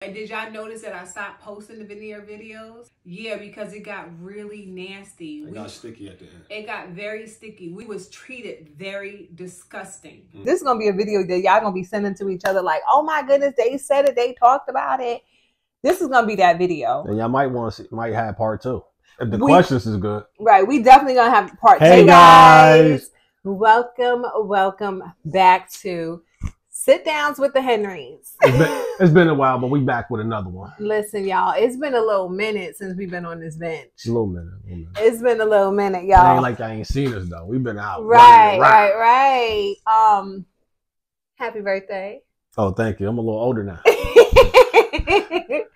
And did y'all notice that I stopped posting the veneer videos? Yeah, because it got really nasty. It got sticky at the end. It got very sticky. We was treated very disgusting. This is going to be a video that y'all going to be sending to each other like, oh my goodness, they said it, they talked about it. This is going to be that video. And y'all might want to see, might have part 2. If the questions is good. Right, we definitely going to have part 2. Hey guys. Welcome back to Sit Downs with the Veneers. It's been a while, but we back with another one. Listen, y'all, it's been a little minute since we've been on this bench. A little minute. It's been a little minute, y'all. It ain't like I ain't seen us though. We've been out. Right. Happy birthday. Oh, thank you. I'm a little older now.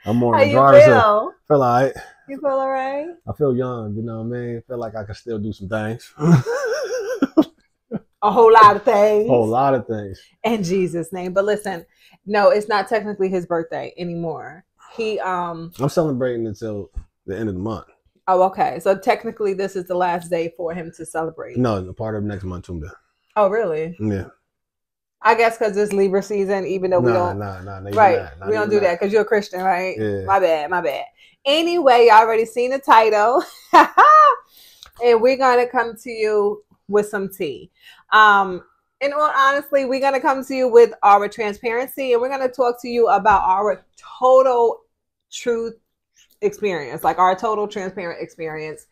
I'm more How in the you driver's seat. feel? Feel all right. You feel all right? I feel young, you know what I mean? Feel like I can still do some things. A whole lot of things. Whole lot of things. In Jesus' name. But listen, no, it's not technically his birthday anymore. I'm celebrating until the end of the month. Oh, okay. So technically this is the last day for him to celebrate. No, the part of next month too. Oh, really? Yeah. I guess because it's Libra season, even though we don't. Right. We don't do that because you're a Christian, right? Yeah. My bad. Anyway, y'all already seen the title. And we're going to come to you with some tea. And honestly, we're going to come to you with our transparency, and we're going to talk to you about our total truth experience, like our total transparent experience.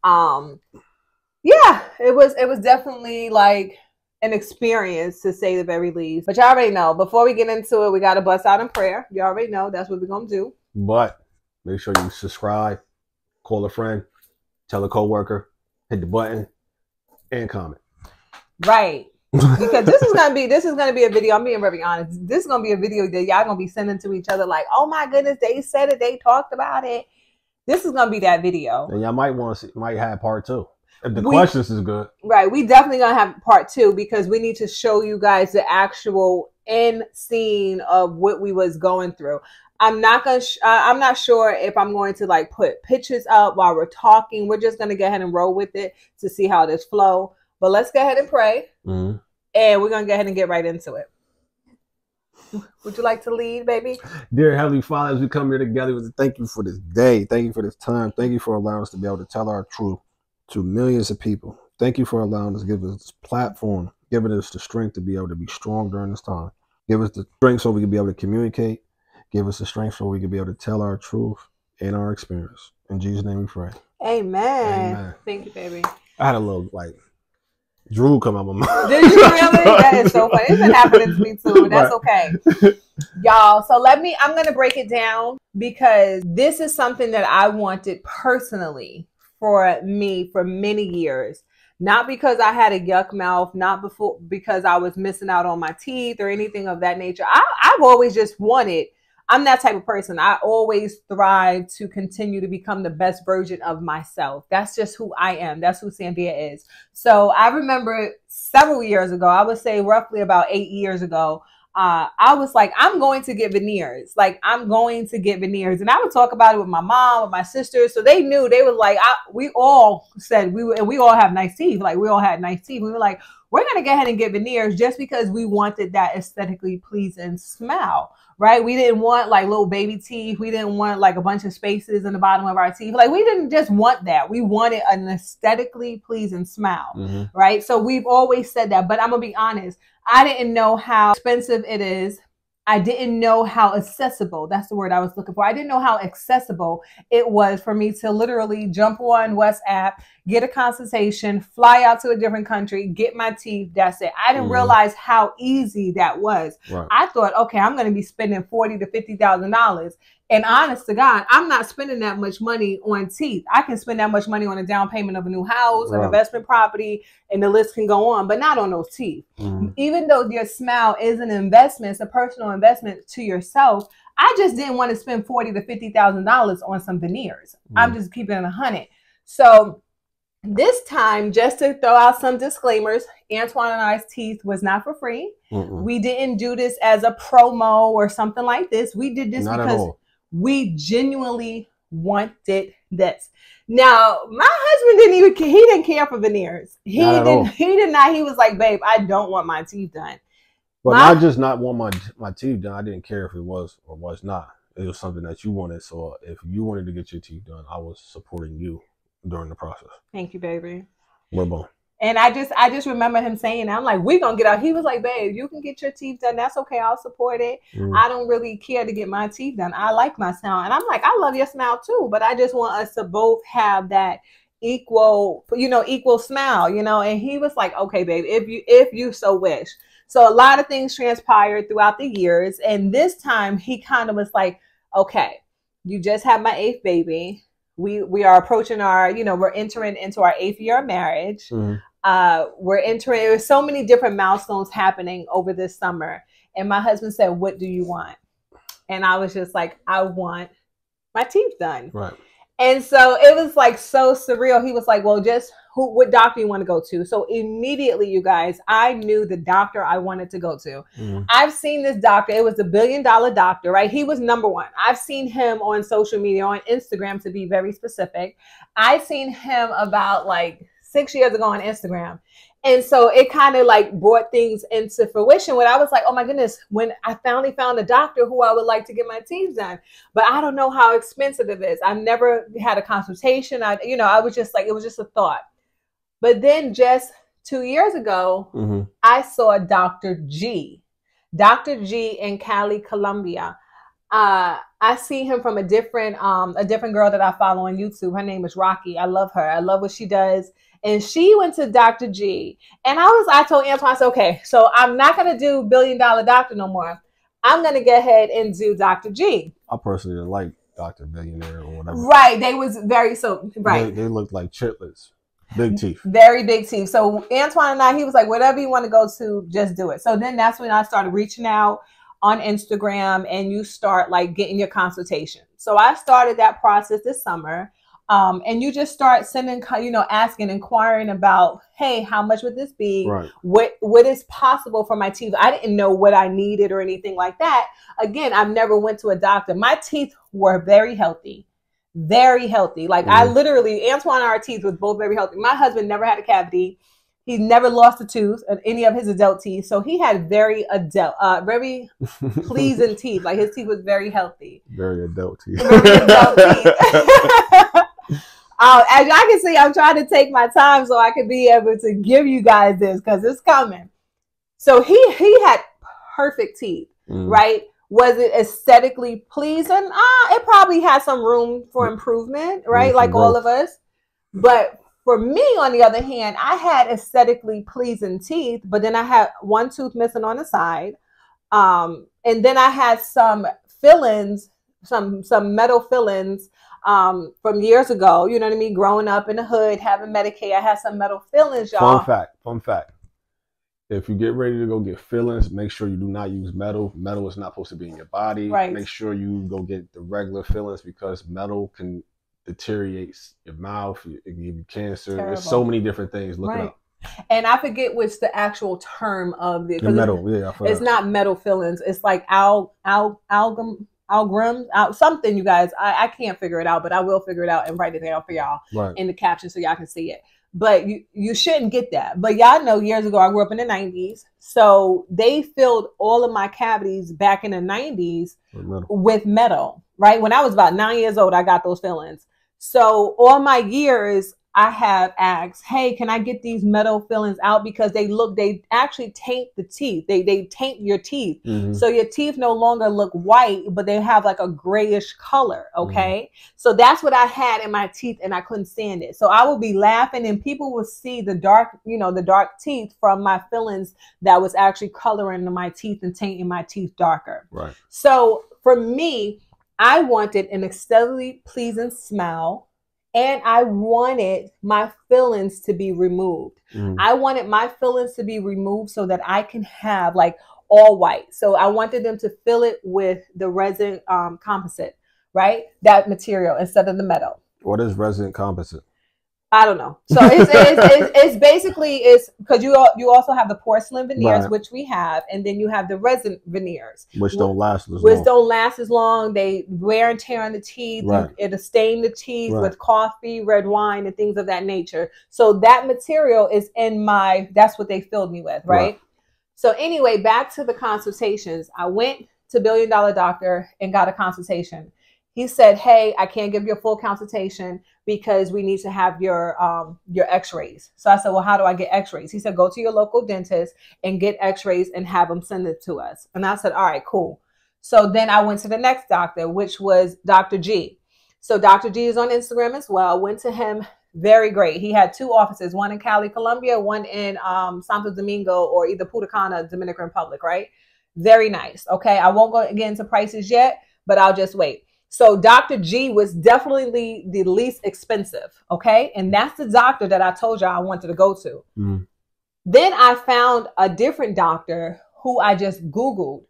Yeah, it was definitely like an experience, to say the very least. But y'all already know, before we get into it, we got to bust out in prayer. You already know that's what we're going to do. But make sure you subscribe, call a friend, tell a coworker, hit the button, and comment. Right. Because this is gonna be a video. I'm being very honest. This is gonna be a video that y'all gonna be sending to each other like, oh my goodness, they said it, they talked about it. This is gonna be that video. And y'all might want to see, might have part 2. If the questions is good. Right. We definitely gonna have part 2 because we need to show you guys the actual end scene of what we was going through. I'm not sure if I'm going to like put pictures up while we're talking. We're just gonna go ahead and roll with it to see how this flow. But let's go ahead and pray. Mm-hmm. And we're going to go ahead and get right into it. Would you like to lead, baby? Dear Heavenly Father, as we come here together, thank you for this day. Thank you for this time. Thank you for allowing us to be able to tell our truth to millions of people. Thank you for allowing us to give us this platform, giving us the strength to be able to be strong during this time. Give us the strength so we can be able to communicate. Give us the strength so we can be able to tell our truth and our experience. In Jesus' name we pray. Amen. Thank you, baby. I had a little drool come out my mouth. Did you really? That is so funny. It's been happening to me too. That's okay. Y'all, so I'm going to break it down because this is something that I wanted personally for me for many years. Not because I had a yuck mouth, not because I was missing out on my teeth or anything of that nature. I've always just wanted, I'm that type of person. I always thrive to continue to become the best version of myself. That's just who I am. That's who Samvia is. So I remember several years ago, I would say roughly about 8 years ago, I was like, I'm going to get veneers. I'm going to get veneers. And I would talk about it with my mom, with my sisters. So they knew. They were like, we all said we all have nice teeth. We all had nice teeth. We were like, we're going to go ahead and get veneers just because we wanted that aesthetically pleasing smile. Right? We didn't want little baby teeth. We didn't want a bunch of spaces in the bottom of our teeth. We didn't just want that. We wanted an aesthetically pleasing smile. Mm-hmm. Right? So we've always said that. But I'm going to be honest. I didn't know how expensive it is. I didn't know how accessible, that's the word I was looking for. I didn't know how accessible it was for me to literally jump on WhatsApp, get a consultation, fly out to a different country, get my teeth. That's it. I didn't realize how easy that was. Right. I thought, okay, I'm going to be spending $40,000 to $50,000. And honest to God, I'm not spending that much money on teeth. I can spend that much money on a down payment of a new house, an investment property, and the list can go on, but not on those teeth. Even though your smile is an investment, it's a personal investment to yourself, I just didn't want to spend $40,000 to $50,000 on some veneers. I'm just keeping it 100. So this time, just to throw out some disclaimers, Antwan and I's teeth was not for free. We didn't do this as a promo or something like this. We did this because we genuinely wanted this. Now, my husband he didn't care for veneers. He did not. He was like, babe, I don't want my teeth done. But not just not want my teeth done. I didn't care if it was or was not. It was something that you wanted. So if you wanted to get your teeth done, I was supporting you during the process. Thank you, baby. We're both. And I just remember him saying, I'm like, we're going to get out. He was like, babe, you can get your teeth done. That's okay. I'll support it. I don't really care to get my teeth done. I like my smile. And I'm like, I love your smile too. But I just want us to both have that equal smile, And he was like, okay, babe, if you so wish. So a lot of things transpired throughout the years. And this time he kind of was like, okay, you just had my 8th baby. We are approaching we're entering into our 8th year of marriage. There's so many different milestones happening over this summer. And my husband said, what do you want? And I was just like, I want my teeth done. Right. And so it was like so surreal. He was like, well, what doctor you want to go to? So immediately, you guys, I knew the doctor I wanted to go to. I've seen this doctor. It was a $1 billion doctor, right? He was number one. I've seen him on social media, on Instagram, to be very specific. I've seen him about like 6 years ago on Instagram. And so it kind of like brought things into fruition when I was like, oh my goodness, when I finally found a doctor who I would like to get my teeth done, but I don't know how expensive it is. I've never had a consultation. I was just like, it was just a thought. But then just 2 years ago, I saw Dr. G in Cali, Colombia. I see him from a different girl that I follow on YouTube. Her name is Rocky. I love her. I love what she does. And she went to Dr. G. And I told Antwan, I said, okay, so I'm not going to do $1 billion doctor no more. I'm going to go ahead and do Dr. G. I personally didn't like Dr. Billionaire or whatever. Right. They was right. They looked like chitlets. Big teeth. Very big teeth. So Antwan and he was like, whatever you want to go to, just do it. So then that's when I started reaching out on Instagram, and you start like getting your consultation. So I started that process this summer. And you just start sending, asking, inquiring about, hey, how much would this be? Right. What is possible for my teeth? I didn't know what I needed or anything like that. Again, I've never went to a doctor. My teeth were very healthy. Very healthy. Like I literally, Antwan and our teeth was both very healthy. My husband never had a cavity. He never lost a tooth in any of his adult teeth. So he had very pleasing teeth. Like his teeth was very healthy. Very adult teeth. Very adult teeth. As y'all can see, I'm trying to take my time so I can be able to give you guys this because it's coming. So he had perfect teeth, right? Was it aesthetically pleasing? It probably had some room for improvement, right? Like all of us. But for me, on the other hand, I had aesthetically pleasing teeth, but then I had one tooth missing on the side. And then I had some fillings, some metal fillings from years ago, you know what I mean? Growing up in the hood, having Medicaid, I had some metal fillings, y'all. Fun fact. If you get ready to go get fillings, make sure you do not use metal. Metal is not supposed to be in your body. Right. Make sure you go get the regular fillings because metal can deteriorate your mouth. It can give you cancer. Terrible. There's so many different things. Look it up. And I forget what's the actual term of the metal. It's not metal fillings. It's like algum, something, you guys. I can't figure it out, but I will figure it out and write it down for y'all in the caption so y'all can see it. But you shouldn't get that. But y'all know years ago, I grew up in the 90s. So they filled all of my cavities back in the 90s with metal, right? When I was about 9 years old, I got those fillings. So all my years, I have asked, hey, can I get these metal fillings out? Because they actually taint the teeth. They taint your teeth. So your teeth no longer look white, but they have like a grayish color. Okay. So that's what I had in my teeth and I couldn't stand it. So I would be laughing and people would see the dark teeth from my fillings that was actually coloring my teeth and tainting my teeth darker. Right. So for me, I wanted an aesthetically pleasing smile. And I wanted my fillings to be removed. I wanted my fillings to be removed so that I can have like all white. So I wanted them to fill it with the resin composite, right? That material instead of the metal. What is resin composite? I don't know. So it's basically because you also have the porcelain veneers, which we have, and then you have the resin veneers, which don't last as long. They wear and tear on the teeth. It'll stain the teeth with coffee, red wine, and things of that nature. So that material is that's what they filled me with, right? So anyway, back to the consultations. I went to $1 Billion Doctor and got a consultation. He said, hey, I can't give you a full consultation because we need to have your x-rays. So I said, well, how do I get x-rays? He said, go to your local dentist and get x-rays and have them send it to us. And I said, all right, cool. So then I went to the next doctor, which was Dr. G. So Dr. G is on Instagram as well. Went to him. Very great. He had 2 offices, one in Cali, Colombia, one in Santo Domingo or either Punta Cana, Dominican Republic, right? Very nice. Okay. I won't go get into prices yet, but I'll just wait. So Dr. G was definitely the least expensive. Okay. And that's the doctor that I told you I wanted to go to. Mm. Then I found a different doctor who I just Googled,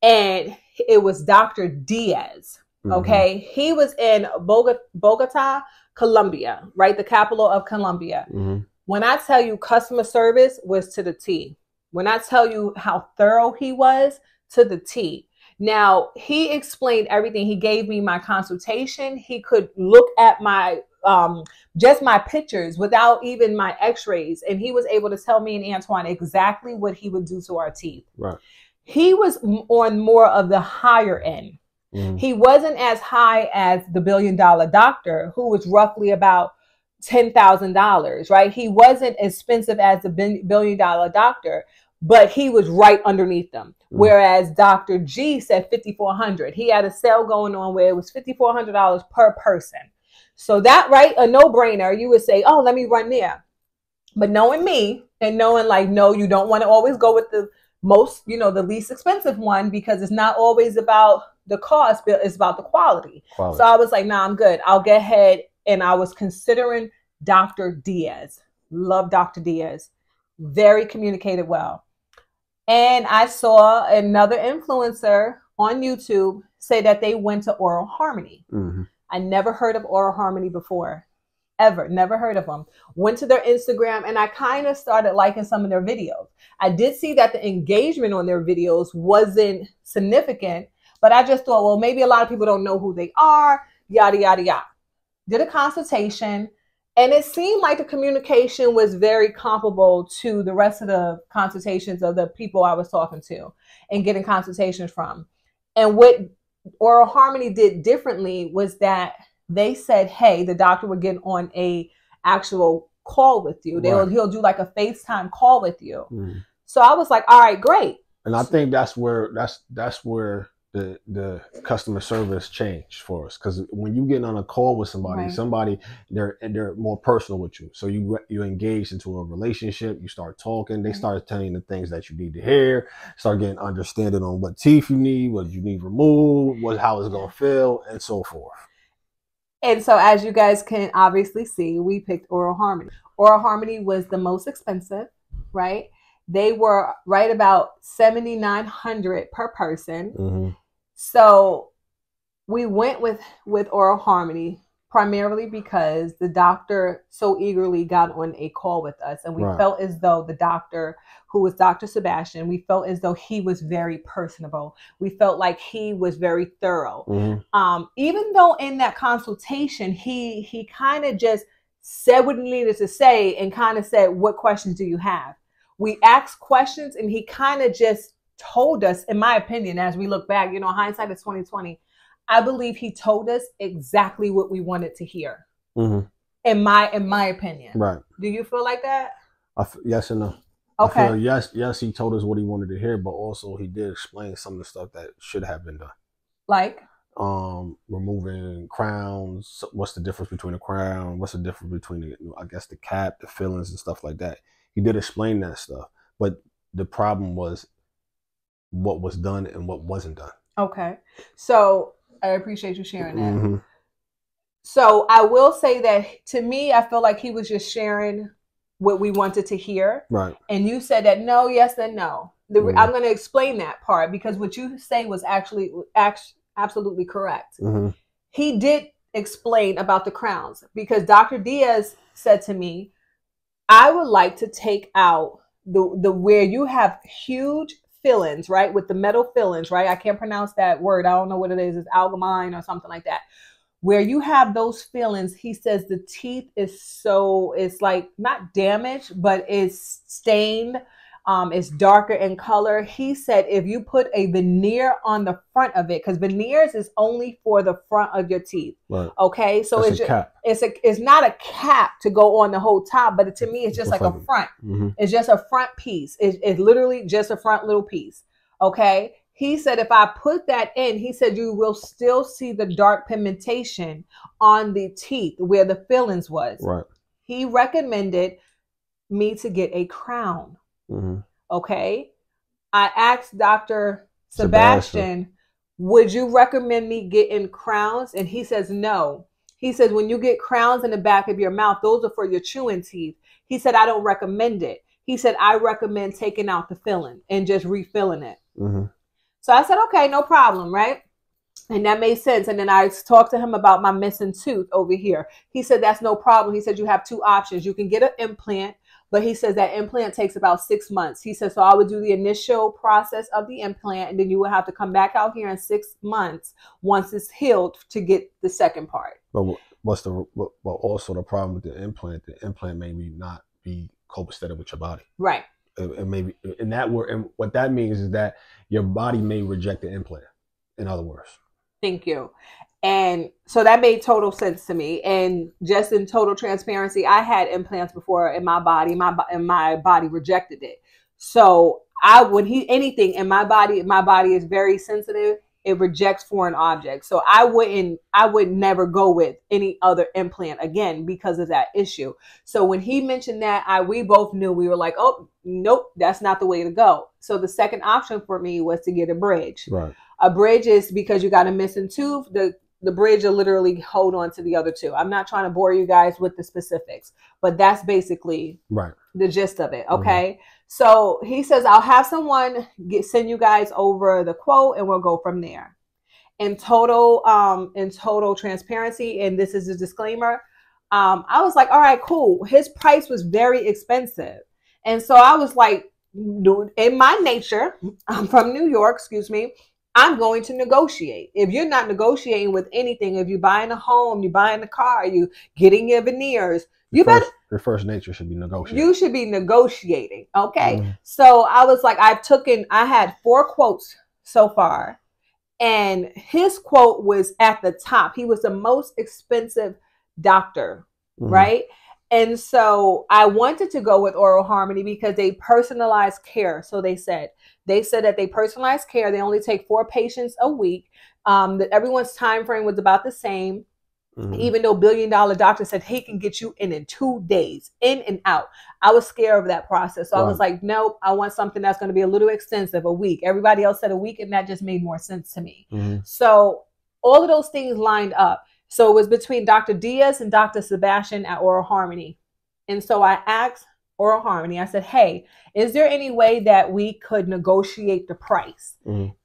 and it was Dr. Diaz. Okay. Mm-hmm. He was in Bogota, Colombia, right? The capital of Colombia. Mm-hmm. When I tell you customer service was to the T. When I tell you how thorough he was, to the T. Now, he explained everything. He gave me my consultation. He could look at my, just my pictures without even my x-rays. And he was able to tell me and Antwan exactly what he would do to our teeth. Right. He was on more of the higher end. Mm. He wasn't as high as the $1 Billion Doctor, who was roughly about $10,000, right? He wasn't as expensive as the $1 Billion Doctor, but he was right underneath them. Mm. Whereas Dr. G said $5,400. He had a sale going on where it was $5,400 per person. So that, right, a no-brainer, you would say, oh, let me run there. But knowing me and knowing like, no, you don't want to always go with the most, you know, the least expensive one, because it's not always about the cost, but it's about the quality. So I was like, nah, I'm good. I'll get ahead. And I was considering Dr. Diaz. Love Dr. Diaz. Very communicated well. And I saw another influencer on YouTube say that they went to Oral Harmony. Mm-hmm. I never heard of Oral Harmony before. Ever. Never heard of them. Went to their Instagram and I kind of started liking some of their videos. I did see that the engagement on their videos wasn't significant, but I just thought, well, maybe a lot of people don't know who they are, yada, yada, yada. Did a consultation, and it seemed like the communication was very comparable to the rest of the consultations of the people I was talking to and getting consultations from. And what Oral Harmony did differently was that they said, hey, the doctor would get on a actual call with you. Right. He'll do like a FaceTime call with you. Mm. So I was like, all right, great. And I think that's where the customer service changed for us, because when you get on a call with somebody, right, they're more personal with you. So you engage into a relationship, you start talking, they start telling you the things that you need to hear, start getting understanding on what teeth you need, what you need removed, how it's gonna feel, and so forth. And so as you guys can obviously see, we picked Oral Harmony. Oral Harmony was the most expensive, right? They were right about $7,900 per person. Mm-hmm. So we went with Oral Harmony primarily because the doctor so eagerly got on a call with us. And we felt as though the doctor, who was Dr. Sebastian, we felt as though he was very personable. We felt like he was very thorough. Mm-hmm. Even though in that consultation, he kind of just said what he needed to say and kind of said, what questions do you have? We asked questions and he kind of just told us, in my opinion, as we look back, you know, hindsight is 2020. I believe he told us exactly what we wanted to hear. Mm-hmm. In my opinion. Right. Do you feel like that? Yes and no. Okay. I feel yes, he told us what he wanted to hear, but also he did explain some of the stuff that should have been done. Like? Removing crowns. What's the difference between a crown? What's the difference between the cap, the fillings, and stuff like that? He did explain that stuff, but the problem was what was done and what wasn't done. Okay. So I appreciate you sharing that. Mm-hmm. So I will say that to me, I feel like he was just sharing what we wanted to hear. Right. And you said that no, yes, and no. I'm going to explain that part because what you say was actually absolutely correct. Mm-hmm. He did explain about the crowns because Dr. Diaz said to me, I would like to take out the where you have huge fillings, right? With the metal fillings, right? I can't pronounce that word. I don't know what it is. It's algamine or something like that. Where you have those fillings, he says the teeth it's like not damaged, but it's stained. It's darker in color. He said if you put a veneer on the front of it, because veneers is only for the front of your teeth. Right. Okay, so That's a cap. It's not a cap to go on the whole top, but to me it's just like a front. It's just a front piece. It's literally just a front little piece. Okay. He said if I put that in, he said you will still see the dark pigmentation on the teeth where the fillings was. Right. He recommended me to get a crown. Okay. I asked Dr. Sebastian, would you recommend me getting crowns? And he says no. He says when you get crowns in the back of your mouth, those are for your chewing teeth. He said I don't recommend it. He said I recommend taking out the filling and just refilling it. So I said, okay, no problem, right? And that made sense. And then I talked to him about my missing tooth over here. He said, that's no problem. He said, you have two options. You can get an implant, but he says that implant takes about 6 months. He said, so I would do the initial process of the implant, and then you will have to come back out here in 6 months once it's healed to get the second part. But also the problem with the implant may not be copacetic with your body. Right. And maybe and what that means is that your body may reject the implant, in other words. Thank you. And so that made total sense to me. And just in total transparency, I had implants before in my body. My body rejected it. So anything in my body is very sensitive. It rejects foreign objects. So I would never go with any other implant again because of that issue. So when he mentioned that, we both knew. We were like, oh, nope, that's not the way to go. So the second option for me was to get a bridge. Right. A bridge is because you got a missing tooth. The bridge will literally hold on to the other two. I'm not trying to bore you guys with the specifics, but that's basically the gist of it. Okay. So he says, I'll have someone send you guys over the quote and we'll go from there. In total transparency, and this is a disclaimer, I was like, all right, cool. His price was very expensive. And so I was like, dude, in my nature, I'm from New York, excuse me, I'm going to negotiate. If you're not negotiating with anything, if you're buying a home, you're buying a car, you getting your veneers, your first nature should be negotiating. You should be negotiating. Okay. So I was like, I had 4 quotes so far, and his quote was at the top. He was the most expensive doctor, right? And so I wanted to go with Oral Harmony because they personalized care. So they said that they personalized care. They only take 4 patients a week. That everyone's time frame was about the same. Even though $1 billion doctor said he can get you in 2 days, in and out. I was scared of that process. So I was like, nope, I want something that's going to be a little extensive, a week. Everybody else said a week, and that just made more sense to me. So all of those things lined up. So it was between Dr. Diaz and Dr. Sebastian at Oral Harmony. And so I asked Oral Harmony, I said, hey, is there any way that we could negotiate the price?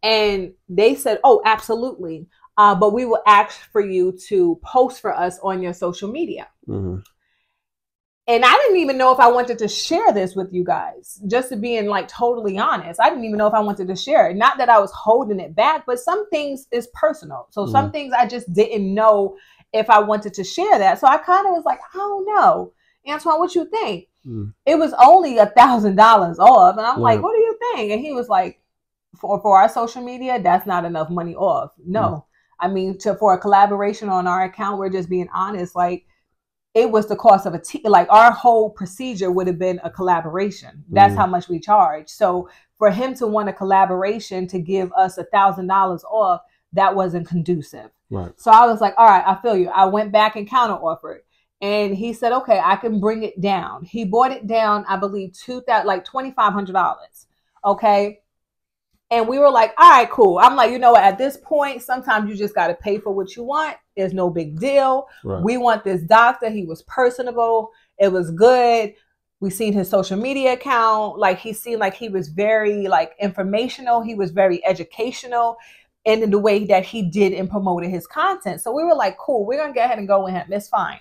And they said, oh, absolutely. But we will ask for you to post for us on your social media. And I didn't even know if I wanted to share this with you guys, just to being like totally honest. I didn't even know if I wanted to share it. Not that I was holding it back, but some things is personal. So some things I just didn't know if I wanted to share that. So I kind of was like, I don't know. Antoine, what you think? It was only $1,000 off. And I'm like, what do you think? And he was like, for our social media, that's not enough money off. No. I mean, for a collaboration on our account, we're just being honest. Like, it was the cost of like our whole procedure would have been a collaboration. That's how much we charge. So for him to want a collaboration to give us $1,000 off, that wasn't conducive. Right. So I was like, all right, I feel you. I went back and counter offered. And he said, okay, I can bring it down. He bought it down, I believe, $2,500. Okay. And we were like, all right, cool. I'm like, you know what? At this point, sometimes you just got to pay for what you want. There's no big deal. Right. We want this doctor. He was personable. It was good. We seen his social media account. Like, he seemed like he was very like informational. He was very educational in the way that he did and promoted his content. So we were like, cool, we're going to go ahead and go with him. It's fine.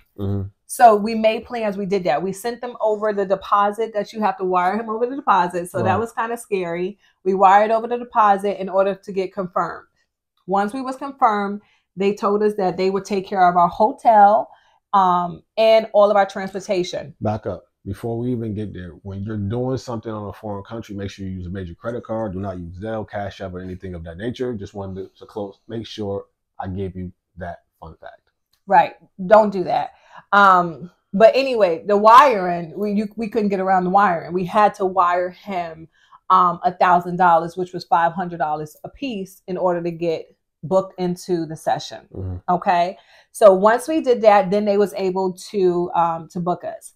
So we made plans. We did that. We sent them over the deposit that you have to wire him over the deposit. So that was kind of scary. We wired over the deposit in order to get confirmed. Once we was confirmed, they told us that they would take care of our hotel and all of our transportation. Back up. before we even get there, when you're doing something on a foreign country, make sure you use a major credit card. Do not use Zelle, Cash App, or anything of that nature. Just wanted to make sure I gave you that fun fact. Right. Don't do that. But anyway, the wiring, we couldn't get around the wiring. We had to wire him $1,000, which was $500 a piece, in order to get booked into the session. Mm-hmm. Okay. So once we did that, then they was able to book us.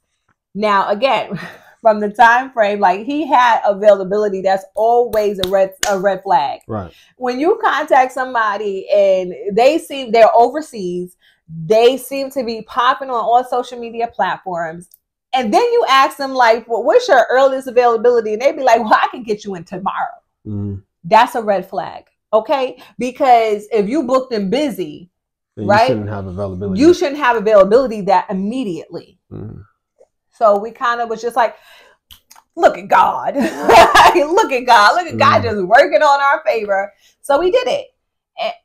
Now, again, from the time frame, like, he had availability. That's always a red flag. Right. When you contact somebody and they're overseas, they seem to be popping on all social media platforms. And then you ask them, like, well, what's your earliest availability? And they be like, well, I can get you in tomorrow. Mm-hmm. That's a red flag. Okay. Because if you booked them busy, then right, you shouldn't have availability. You shouldn't have availability that immediately. Mm-hmm. So we kind of was just like, look at God. Look at God. Look at God just working on our favor. So we did it.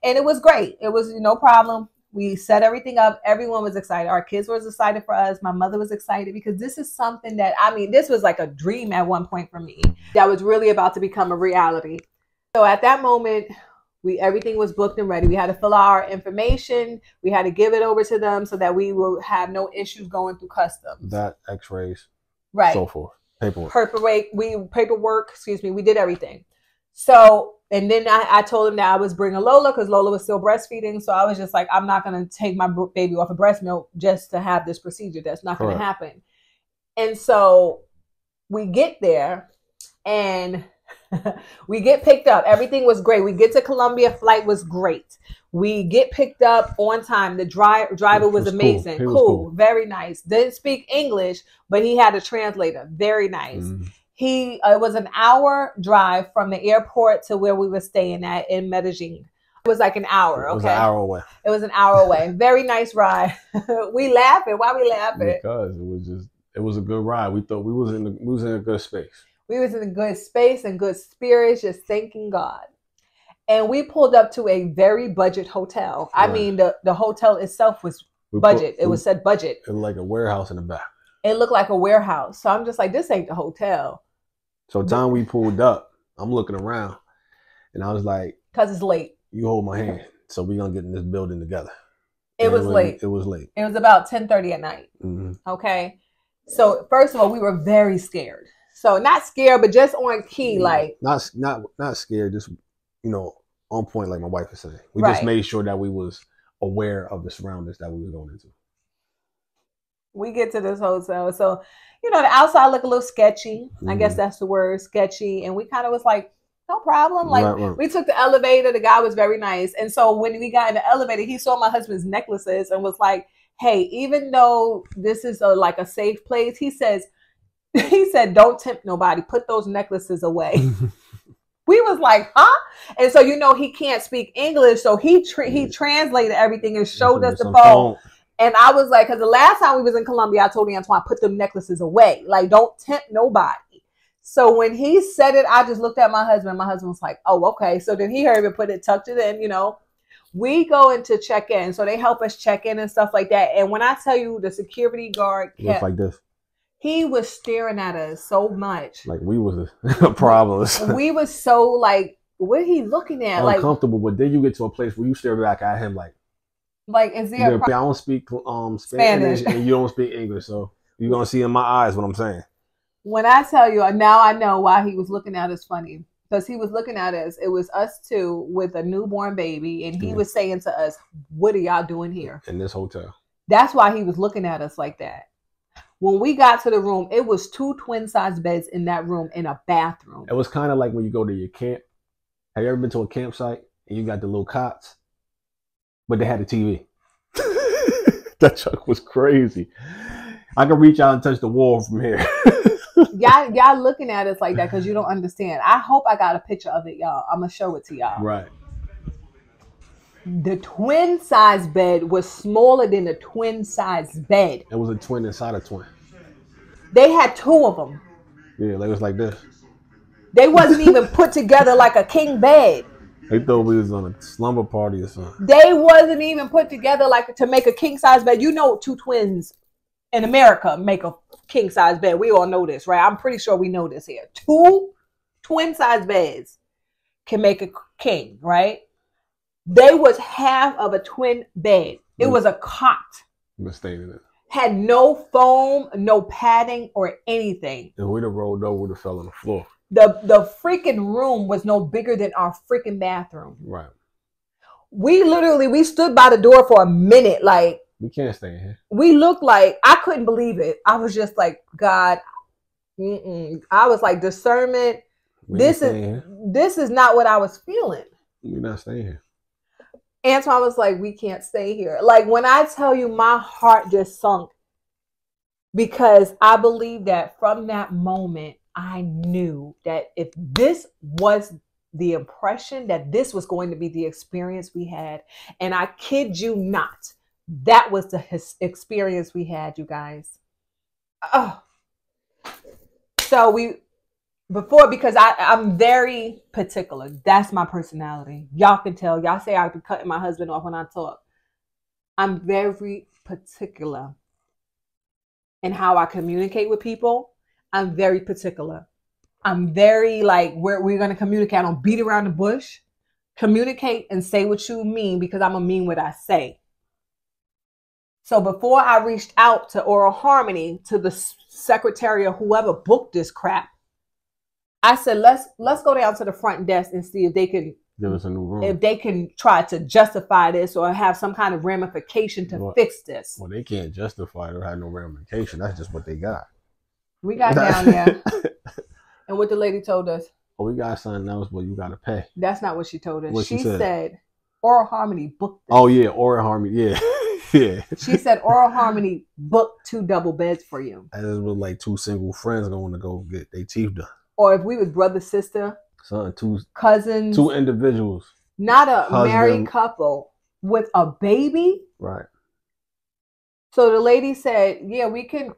And it was great. It was no problem. We set everything up. Everyone was excited. Our kids were excited for us. My mother was excited because this is something that, this was like a dream at one point for me that was really about to become a reality. So at that moment, everything was booked and ready. We had to fill out our information. We had to give it over to them so that we will have no issues going through customs. That X-rays, right? So forth. Paperwork. Excuse me. We did everything. So, and then I told him that I was bringing Lola because Lola was still breastfeeding. So I was just like, I'm not going to take my baby off of breast milk just to have this procedure. That's not going to happen. And so we get there and we get picked up. Everything was great. We get to Colombia. Flight was great. We get picked up on time. The driver was amazing. Cool. Very nice. Didn't speak English, but he had a translator. Very nice. It was an hour drive from the airport to where we were staying at in Medellin. It was like an hour. Okay. It was an hour away. It was an hour away. Very nice ride. We laughing. Why we laughing? Because it was a good ride. We thought we was in a good space. We was in a good space and good spirits, just thanking God. And we pulled up to a very budget hotel. Right. I mean, the hotel itself was budget. It was said budget. It looked like a warehouse in the back. It looked like a warehouse. So I'm just like, this ain't the hotel. So time we pulled up, I'm looking around and I was like, because it's late. You hold my hand. So we're going to get in this building together. It was late. It was late. It was about 10:30 at night. Mm-hmm. Okay. So first of all, we were very scared. So not scared, but just on key, like not scared, just on point, like my wife is saying. We just made sure that we was aware of the surroundings that we were going into. We get to this hotel, so the outside looked a little sketchy. Mm-hmm. I guess that's the word, sketchy, and we kind of was like, no problem. Like we took the elevator. The guy was very nice, and so when we got in the elevator, he saw my husband's necklaces and was like, "Hey, even though this is like a safe place," he said, don't tempt nobody. Put those necklaces away. We was like, huh? And so, he can't speak English. So he translated everything and showed us the phone. And I was like, because the last time we was in Colombia, I told Antoine, put them necklaces away. Like, don't tempt nobody. So when he said it, I just looked at my husband. My husband was like, oh, okay. So then he heard me tucked it in, We go into check in. So they help us check in and stuff like that. And when I tell you the security guard looks like this. He was staring at us so much. Like we was a problem. We was so like, what he looking at? Uncomfortable, but then you get to a place where you stare back at him like is there I don't speak Spanish and you don't speak English, so you're going to see in my eyes what I'm saying. When I tell you, now I know why he was looking at us funny. Because he was looking at us. It was us two with a newborn baby, and he was saying to us, what are y'all doing here? In this hotel. That's why he was looking at us like that. When we got to the room, it was 2 twin-size beds in that room and a bathroom. It was kind of like when you go to your camp. Have you ever been to a campsite and you got the little cots, but they had a TV? That truck was crazy. I can reach out and touch the wall from here. Y'all looking at us like that because you don't understand. I hope I got a picture of it, y'all. I'm going to show it to y'all. Right. The twin size bed was smaller than the twin size bed. It was a twin inside a twin. They had 2 of them. Yeah, they was like this. They wasn't even put together like a king bed. They thought we was on a slumber party or something. They wasn't even put together like to make a king size bed. 2 twins in America make a king size bed. We all know this, right? I'm pretty sure we know this here. 2 twin size beds can make a king, right? They was half of a twin bed. It was a cot. Mistake in it. Had no foam, no padding or anything. If we'd have rolled over, we'd have fell on the floor. The freaking room was no bigger than our freaking bathroom. Right. We stood by the door for a minute, like, we can't stay in here. We looked like, I couldn't believe it. I was just like, God, I was like, discernment. This is not what I was feeling. We're not staying here. Antwan was like, we can't stay here. Like, when I tell you, my heart just sunk, because I believe that from that moment, I knew that if this was the impression, that this was going to be the experience we had. And I kid you not, that was the experience we had, you guys. Oh. So because I'm very particular. That's my personality. Y'all can tell. Y'all say I be cutting my husband off when I talk. I'm very particular in how I communicate with people. I'm very particular. I'm very like, we're going to communicate. I don't beat around the bush. Communicate and say what you mean, because I'm going to mean what I say. So before I reached out to Oral Harmony, to the secretary or whoever booked this crap, I said, let's go down to the front desk and see if they can give us a new room. If they can try to justify this or have some kind of ramification to fix this. Well, they can't justify it or have no ramification. That's just what they got. We got down there. And what the lady told us? Oh, we got something else, but you got to pay. That's not what she told us. What she said Oral Harmony booked this. Oh, yeah. Oral Harmony. Yeah. Yeah. She said Oral Harmony booked 2 double beds for you. And this was like 2 single friends going to go get their teeth done. Or if we was brother, sister, son, 2 cousins, 2 individuals, not a married couple with a baby. Right. So the lady said, yeah, we can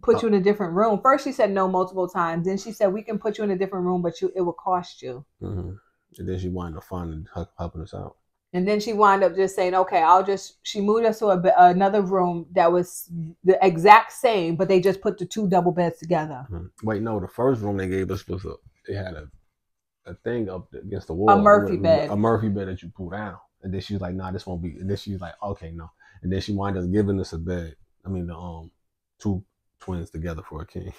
put you in a different room. First she said no multiple times. Then she said, we can put you in a different room, but it will cost you. Mm-hmm. And then she wound up helping us out. And then she wound up just saying, okay, she moved us to another room that was the exact same, but they just put the 2 double beds together. Mm-hmm. Wait, no, the first room they gave us was they had a thing up against the wall. A Murphy bed. A Murphy bed that you pull down. And then she was like, nah, this won't be. And then she's like, okay, no. And then she wound up giving us a bed. I mean, the 2 twins together for a king.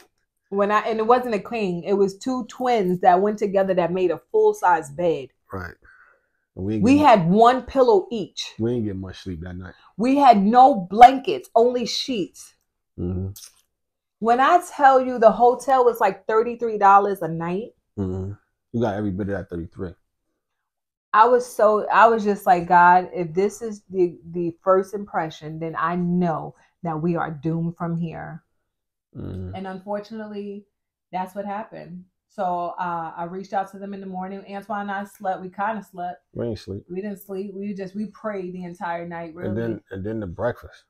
And it wasn't a king. It was 2 twins that went together that made a full-size bed. Right. We had 1 pillow each. We didn't get much sleep that night. We had no blankets, only sheets. Mm-hmm. When I tell you the hotel was like $33 a night. Mm-hmm. You got every bit of that 33. I was just like, God, if this is the first impression, then I know that we are doomed from here. Mm-hmm. And unfortunately, that's what happened. So I reached out to them in the morning. Antwan and I slept. We kind of slept. We didn't sleep. We didn't sleep. We prayed the entire night. Really. And then the breakfast.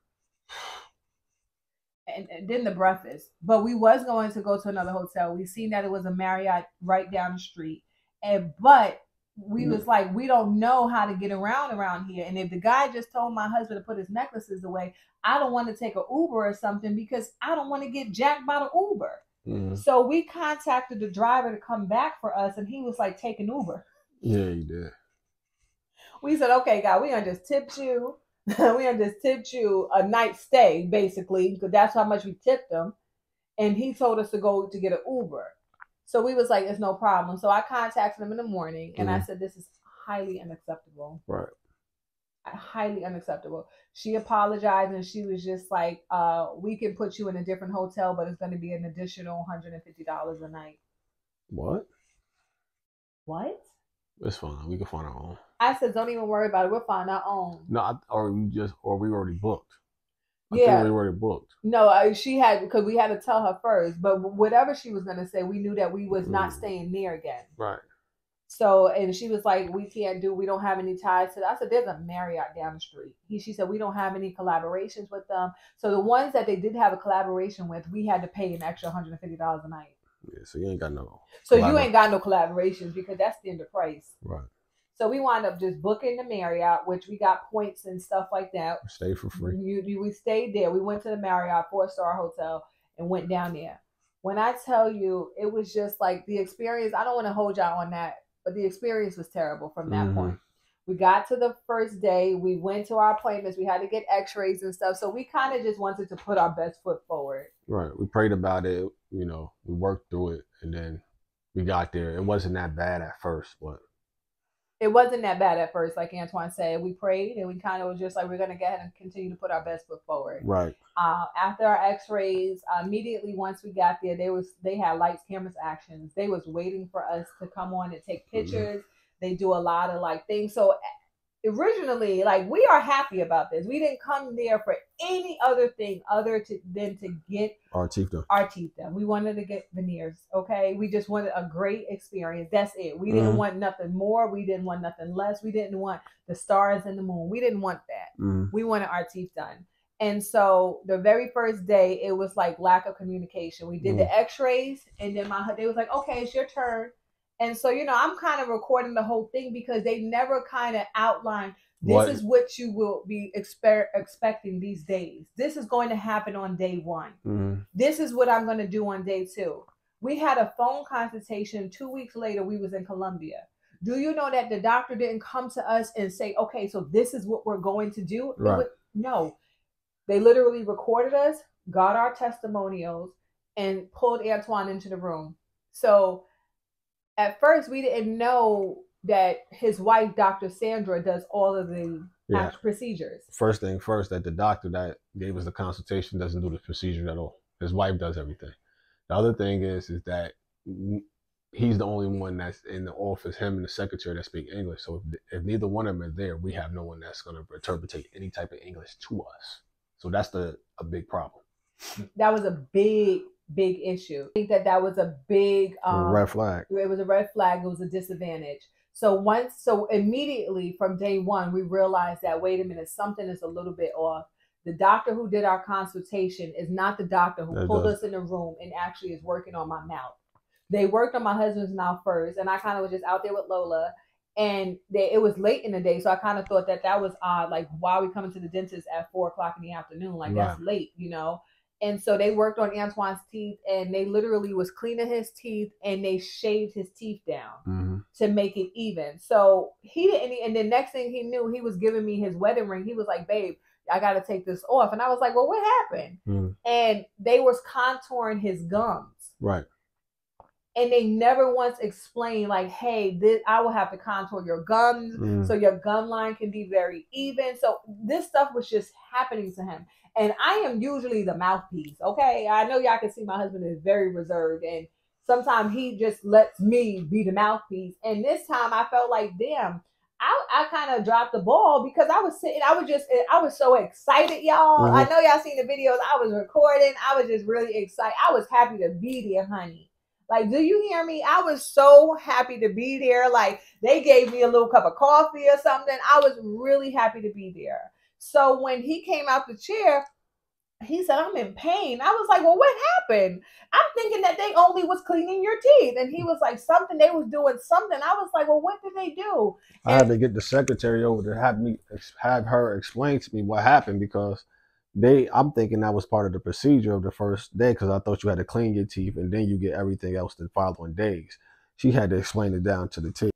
And then the breakfast. But we was going to go to another hotel. We seen that it was a Marriott right down the street. But we was like, we don't know how to get around here. And if the guy just told my husband to put his necklaces away, I don't want to take an Uber or something because I don't want to get jacked by the Uber. Mm-hmm. So we contacted the driver to come back for us, and he was like, take an Uber. Yeah, he did. We said, okay, God, we just tipped you. We just tipped you a night stay, basically, because that's how much we tipped him. And he told us to go to get an Uber. So we was like, it's no problem. So I contacted him in the morning, and I said, this is highly unacceptable. Right. Highly unacceptable. She apologized, and she was just like, we can put you in a different hotel, but it's going to be an additional $150 a night. What? It's fine. We can find our own. I said, don't even worry about it. We'll find our own. No, or we already booked. I think we already booked. No, she had, because we had to tell her first. But whatever she was going to say, we knew that we was not staying near again. Right. So, and she was like, we don't have any ties to that. I said, there's a Marriott down the street. She said, we don't have any collaborations with them. So the ones that they did have a collaboration with, we had to pay an extra $150 a night. Yeah, so you ain't got no. So you ain't got no collaborations because that's the end of price. Right. So we wound up just booking the Marriott, which we got points and stuff like that. Stay for free. We stayed there. We went to the Marriott 4-star hotel and went down there. When I tell you, it was just like the experience. I don't want to hold y'all on that, but the experience was terrible from that point. We got to the first day. We went to our appointments. We had to get x-rays and stuff. So we kind of just wanted to put our best foot forward. Right. We prayed about it. You know, we worked through it. And then we got there. It wasn't that bad at first, but. It wasn't that bad at first, like Antwan said. We prayed and we kind of was just like, we're going to go ahead and continue to put our best foot forward. Right. After our x-rays, immediately once we got there, they had lights, cameras, actions. They was waiting for us to come on and take pictures. They do a lot of like things. So originally, like, we are happy about this. We didn't come there for any other thing than to get our teeth done. We wanted to get veneers. Okay. We just wanted a great experience. That's it. We didn't want nothing more. We didn't want nothing less. We didn't want the stars and the moon. We didn't want that. We wanted our teeth done. And so the very first day, it was like lack of communication. We did the x-rays and then they was like, okay, it's your turn. And so, you know, I'm kind of recording the whole thing because they never kind of outlined, this is what you will be expecting these days. This is going to happen on day 1. This is what I'm going to do on day 2. We had a phone consultation. 2 weeks later, we was in Colombia. Do you know that the doctor didn't come to us and say, okay, so this is what we're going to do? Right. No. They literally recorded us, got our testimonials, and pulled Antwan into the room. So at first, we didn't know that his wife, Dr. Sandra, does all of the procedures. First thing first, that the doctor that gave us the consultation doesn't do the procedure at all. His wife does everything. The other thing is that he's the only one that's in the office, him and the secretary, that speak English. So if neither one of them are there, we have no one that's going to interpret any type of English to us. So that's a big problem. That was a big issue. I think that was a big red flag. It was a red flag. It was a disadvantage. So immediately from day 1, we realized that, wait a minute, something is a little bit off. The doctor who did our consultation is not the doctor who pulled us in the room and actually is working on my mouth. They worked on my husband's mouth first, and I kind of was just out there with Lola, and it was late in the day, so I kind of thought that was odd. Like, why are we coming to the dentist at 4:00 in the afternoon? Like, that's late, you know? And so they worked on Antwan's teeth, and they literally was cleaning his teeth, and they shaved his teeth down to make it even. So he didn't, and the next thing he knew, he was giving me his wedding ring. He was like, babe, I got to take this off. And I was like, well, what happened? And they was contouring his gums. Right. And they never once explained, like, hey, I will have to contour your gums so your gum line can be very even. So this stuff was just happening to him. And I am usually the mouthpiece, okay? I know y'all can see my husband is very reserved, and sometimes he just lets me be the mouthpiece. And this time I felt like, damn, I kind of dropped the ball because I was sitting, I was so excited, y'all. I know y'all seen the videos. I was recording. I was just really excited. I was happy to be there, honey. Like, do you hear me? I was so happy to be there. Like, they gave me a little cup of coffee or something. I was really happy to be there. So when he came out the chair, he said, I'm in pain. I was like, well, what happened? I'm thinking that they only was cleaning your teeth. And he was like, they was doing something. I was like, well, what did they do? I had to get the secretary over to have her explain to me what happened, because I'm thinking that was part of the procedure of the first day, because I thought you had to clean your teeth and then you get everything else the following days. She had to explain it down to the T.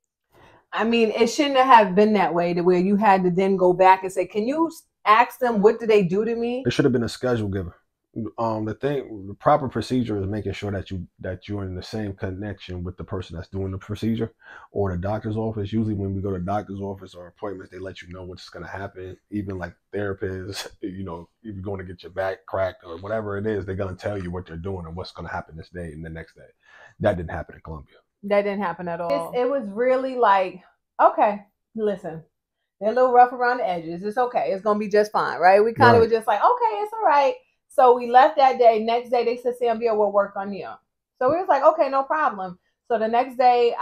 I mean, it shouldn't have been that way, to where you had to then go back and say, can you ask them, what did they do to me? It should have been a schedule given. The proper procedure is making sure that you're in the same connection with the person that's doing the procedure, or the doctor's office. Usually when we go to doctor's office or appointments, they let you know what's going to happen. Even like therapists, you know, if you're going to get your back cracked or whatever it is, they're going to tell you what they're doing and what's going to happen this day and the next day. That didn't happen in Colombia. That didn't happen at all. It was really like, okay, listen, they're a little rough around the edges. It's okay. It's going to be just fine, right? We kind of were just like, okay, it's all right. So we left that day. Next day, they said, Samvia will work on you. So we was like, okay, no problem. So the next day,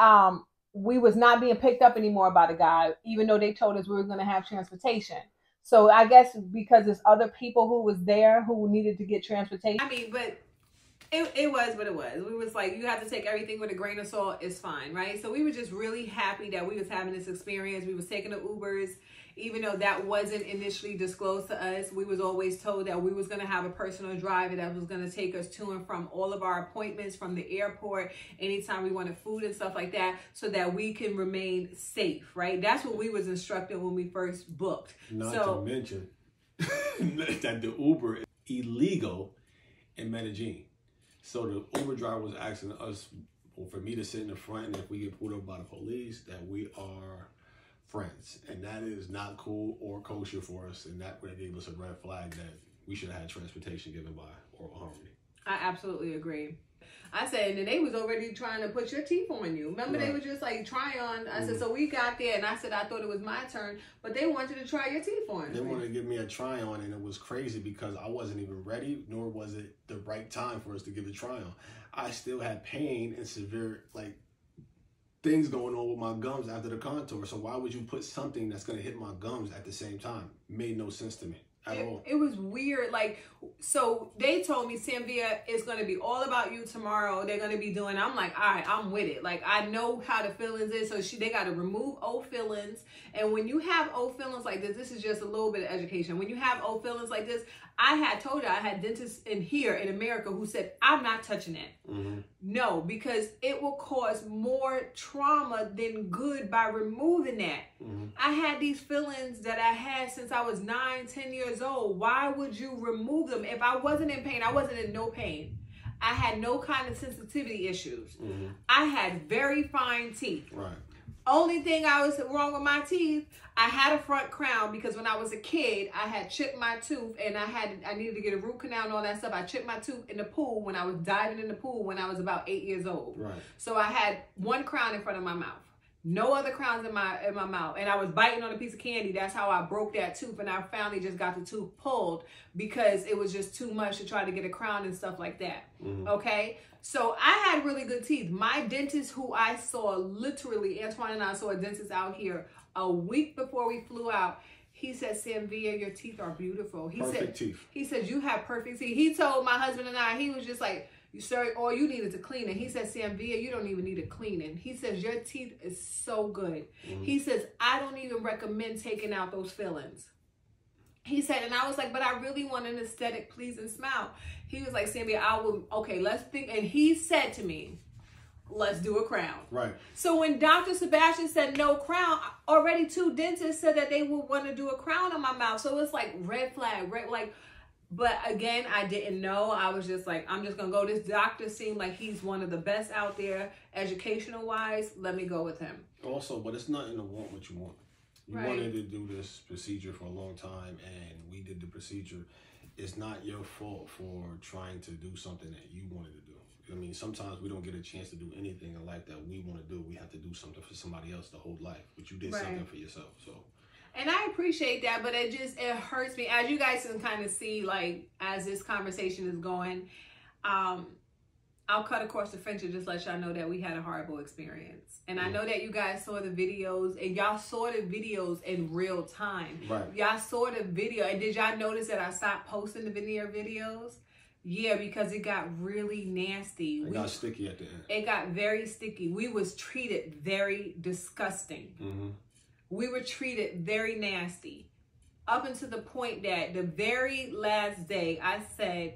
we was not being picked up anymore by the guy, even though they told us we were going to have transportation. So I guess because there's other people who was there who needed to get transportation. I mean, but It was what it was. We was like, you have to take everything with a grain of salt. It's fine, right? So we were just really happy that we was having this experience. We was taking the Ubers, even though that wasn't initially disclosed to us. We was always told that we was going to have a personal driver that was going to take us to and from all of our appointments, from the airport, anytime we wanted food and stuff like that, so that we can remain safe, right? That's what we was instructed when we first booked. Not to mention that the Uber is illegal in Medellin. So the Uber driver was asking us, well, for me to sit in the front, and if we get pulled over by the police, that we are friends. And that is not cool or kosher for us. And that gave us a red flag that we should have had transportation given by Oral Harmony. I absolutely agree. I said, and then they was already trying to put your teeth on you. Remember, they were just like, try on. I said, so we got there, and I said, I thought it was my turn, but they wanted to try your teeth on. They wanted to give me a try on, and it was crazy because I wasn't even ready, nor was it the right time for us to give a try on. I still had pain and severe, like, things going on with my gums after the contour. So why would you put something that's going to hit my gums at the same time? Made no sense to me. It was weird. Like, so they told me, Samvia, it's going to be all about you tomorrow. They're going to be doing, I'm like, all right, I'm with it. Like, I know how the fillings is. So they got to remove old fillings. And when you have old fillings like this is just a little bit of education. When you have old fillings like this, I had told you, I had dentists in here in America who said, I'm not touching it. No, because it will cause more trauma than good by removing that. I had these fillings that I had since I was 9, 10 years old. Why would you remove them? If I wasn't in pain, I wasn't in no pain. I had no kind of sensitivity issues. I had very fine teeth. Right. Only thing I was wrong with my teeth, I had a front crown because when I was a kid, I had chipped my tooth and I needed to get a root canal and all that stuff. I chipped my tooth in the pool when I was diving in the pool when I was about 8 years old. Right. So I had one crown in front of my mouth. No other crowns in my mouth. And I was biting on a piece of candy. That's how I broke that tooth. And I finally just got the tooth pulled because it was just too much to try to get a crown and stuff like that. Okay? So I had really good teeth. My dentist, who I saw literally, Antwan and I saw a dentist out here a week before we flew out. He said, Samvia, your teeth are beautiful. Perfect teeth. He said, you have perfect teeth. He told my husband and I, he was just like, sir, all you needed to clean it. He said, Samvia, you don't even need a cleaning. He says, your teeth is so good. He says, I don't even recommend taking out those fillings. He said, and I was like, but I really want an aesthetic, pleasing smile. He was like, Samvia, okay, let's think. And he said to me, let's do a crown. Right. So when Dr. Sebastian said no crown, already 2 dentists said that they would want to do a crown on my mouth. So it's like red flag, but again, I didn't know. I was just like, I'm just going to go. This doctor seemed like he's one of the best out there, educational wise. Let me go with him. Also, but it's nothing to want what you want. You wanted to do this procedure for a long time, and we did the procedure. It's not your fault for trying to do something that you wanted to do. I mean, sometimes we don't get a chance to do anything in life that we want to do. We have to do something for somebody else the whole life, but you did something for yourself. So, and I appreciate that, but it hurts me. As you guys can kind of see, like, as this conversation is going, I'll cut across the fence and just let y'all know that we had a horrible experience. And I know that you guys saw the videos, and y'all saw the videos in real time. Right. Y'all saw the video, and did y'all notice that I stopped posting the veneer videos? Yeah, because it got really nasty. It got sticky at the end. It got very sticky. We was treated very disgusting. We were treated very nasty. Up until the point that the very last day, I said,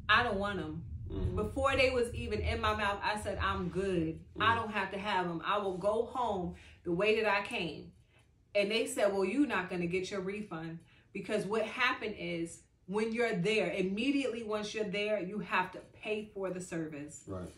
I don't want them. Before they was even in my mouth, I said, I'm good. I don't have to have them. I will go home the way that I came. And they said, well, you're not going to get your refund. Because what happened is, when you're there, immediately once you're there, you have to pay for the service. Right.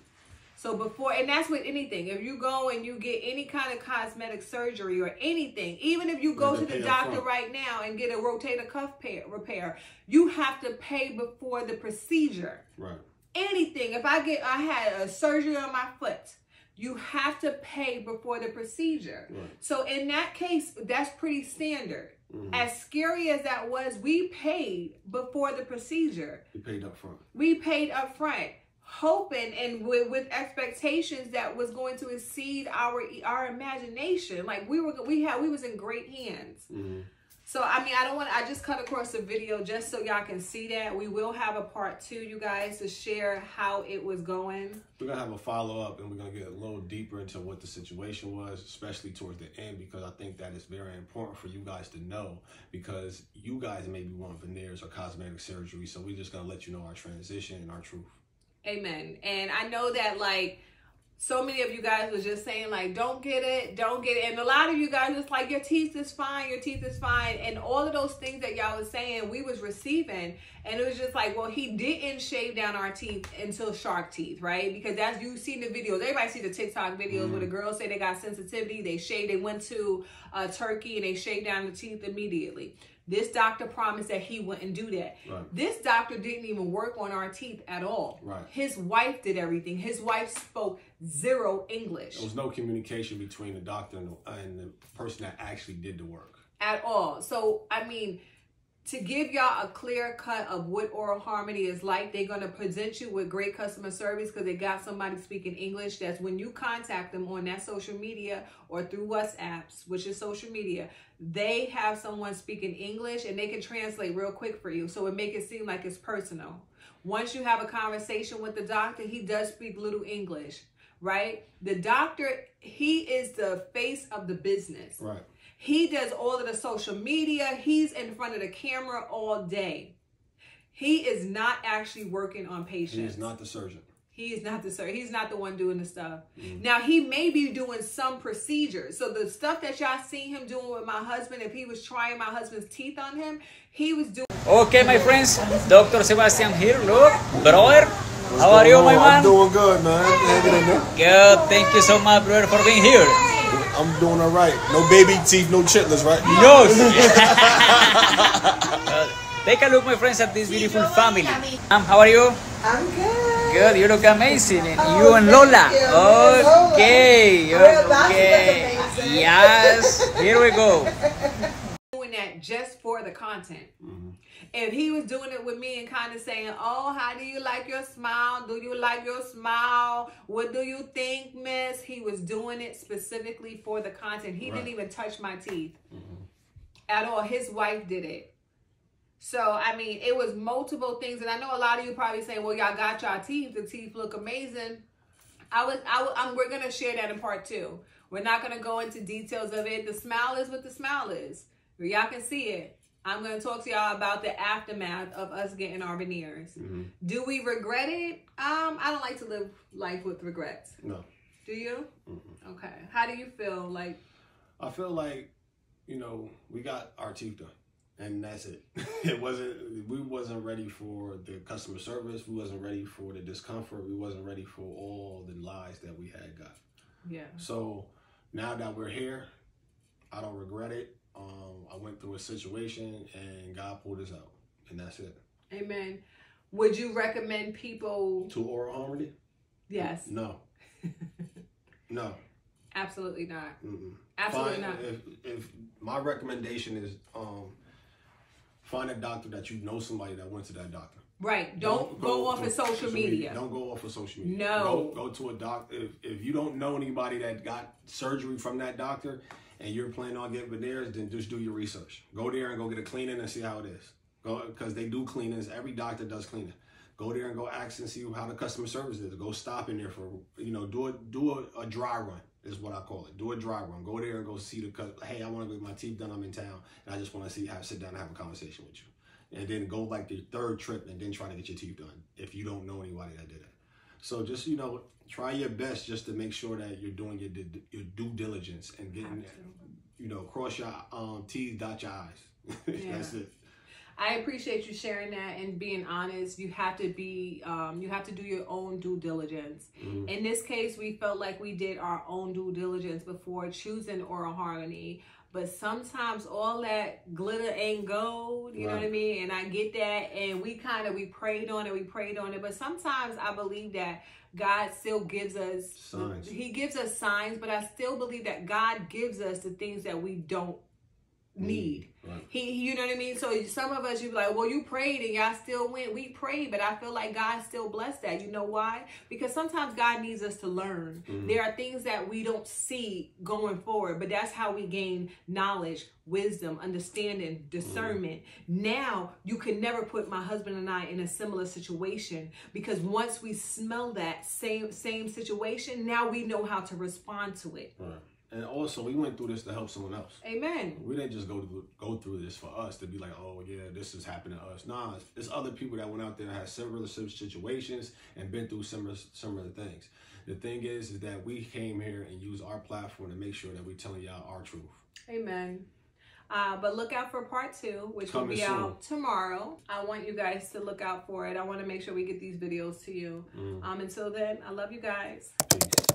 So before, and that's with anything. If you go and you get any kind of cosmetic surgery or anything, even if you go to the doctor right now and get a rotator cuff repair, you have to pay before the procedure. Right. Anything. If I had a surgery on my foot, you have to pay before the procedure. Right. So in that case, that's pretty standard. As scary as that was, we paid before the procedure. We paid up front. We paid up front, hoping and with expectations that was going to exceed our imagination. Like we was in great hands. So, I mean, I just cut across the video just so y'all can see that. We will have a part 2, you guys, to share how it was going. We're going to have a follow-up, and we're going to get a little deeper into what the situation was, especially towards the end, because I think that is very important for you guys to know, because you guys maybe want veneers or cosmetic surgery. So we're just going to let you know our transition and our truth. Amen. And I know that, like, so many of you guys was just saying, like, don't get it. And a lot of you guys was like, your teeth is fine. And all of those things that y'all was saying, we was receiving. And it was just like, well, he didn't shave down our teeth until shark teeth, right? Because as you see in the videos, everybody see the TikTok videos where the girls say they got sensitivity. They went to Turkey and they shaved down the teeth immediately. This doctor promised that he wouldn't do that. Right. This doctor didn't even work on our teeth at all. Right. His wife did everything. His wife spoke 0 English. There was no communication between the doctor and the person that actually did the work. At all. So, I mean, to give y'all a clear cut of what Oral Harmony is like, they're going to present you with great customer service because they got somebody speaking English. That's when you contact them on that social media or through WhatsApps, which is social media, they have someone speaking English and they can translate real quick for you. So it make it seem like it's personal. Once you have a conversation with the doctor, he does speak little English, right? The doctor, he is the face of the business. Right. He does all of the social media. He's in front of the camera all day. He is not actually working on patients. He is not the surgeon. He is not the surgeon. He's not the one doing the stuff. Now, he may be doing some procedures. So the stuff that y'all seen him doing with my husband, if he was trying my husband's teeth on him, he was doing... Okay, my friends, Dr. Sebastian here. Look, brother, how are you, my man? I'm doing good, man. Hanging in there. Good, thank you so much, brother, for being here. I'm doing all right. No baby teeth, no chitlins, right? No. Take a look, my friends, at this beautiful family. How are you? I'm good. Good, you look amazing. And you and Lola. Okay, okay. Yes, here we go. Doing that just for the content. If he was doing it with me and kind of saying, oh, how do you like your smile? Do you like your smile? What do you think, miss? He was doing it specifically for the content. He didn't even touch my teeth at all. His wife did it. So, I mean, it was multiple things. And I know a lot of you probably saying, well, y'all got y'all teeth. The teeth look amazing. We're going to share that in part 2. We're not going to go into details of it. The smile is what the smile is. Y'all can see it. I'm going to talk to y'all about the aftermath of us getting our veneers. Do we regret it? I don't like to live life with regrets. No. Do you? Okay. How do you feel? Like, I feel like, you know, we got our teeth done. And that's it. We wasn't ready for the customer service. We wasn't ready for the discomfort. We wasn't ready for all the lies that we had got. Yeah. So now that we're here, I don't regret it. I went through a situation and God pulled us out, and that's it. Amen. Would you recommend people to Oral Harmony? Yes. No. No. Absolutely not. Absolutely not. If my recommendation is find a doctor that you know somebody that went to that doctor. Right. Don't go off of social media. Don't go off of social media. No. Go to a doctor. If you don't know anybody that got surgery from that doctor and you're planning on getting veneers, then just do your research. Go there and go get a cleaning and see how it is. Because they do cleanings. Every doctor does cleaning. Go there and go ask and see how the customer service is. Go stop in there for, do a dry run is what I call it. Do a dry run. Go there and go see hey, I want to get my teeth done. I'm in town. And I just want to sit down and have a conversation with you. And then go like the 3rd trip and then try to get your teeth done if you don't know anybody that did it. So just, try your best just to make sure that you're doing your due diligence and getting, cross your T's, dot your I's. Yeah. That's it. I appreciate you sharing that and being honest. You have to be, you have to do your own due diligence. In this case, we felt like we did our own due diligence before choosing Oral Harmony. But sometimes all that glitter ain't gold, you know what I mean? And I get that. And we prayed on it. But sometimes I believe that God still gives us signs. He gives us signs, but I still believe that God gives us the things that we don't need. Right. You know what I mean? So some of us, you be like, well, you prayed and y'all still went. We prayed, but I feel like God still blessed that. You know why? Because sometimes God needs us to learn. There are things that we don't see going forward, but that's how we gain knowledge, wisdom, understanding, discernment. Now, you can never put my husband and I in a similar situation, because once we smell that same situation, now we know how to respond to it. Right. And also, we went through this to help someone else. Amen. We didn't just go through this for us to be like, oh, yeah, this is happening to us. Nah, it's other people that went out there and had similar situations and been through similar things. The thing is that we came here and used our platform to make sure that we're telling y'all our truth. Amen. But look out for part 2, which will be out tomorrow. I want you guys to look out for it. I want to make sure we get these videos to you. Until then, I love you guys. Peace.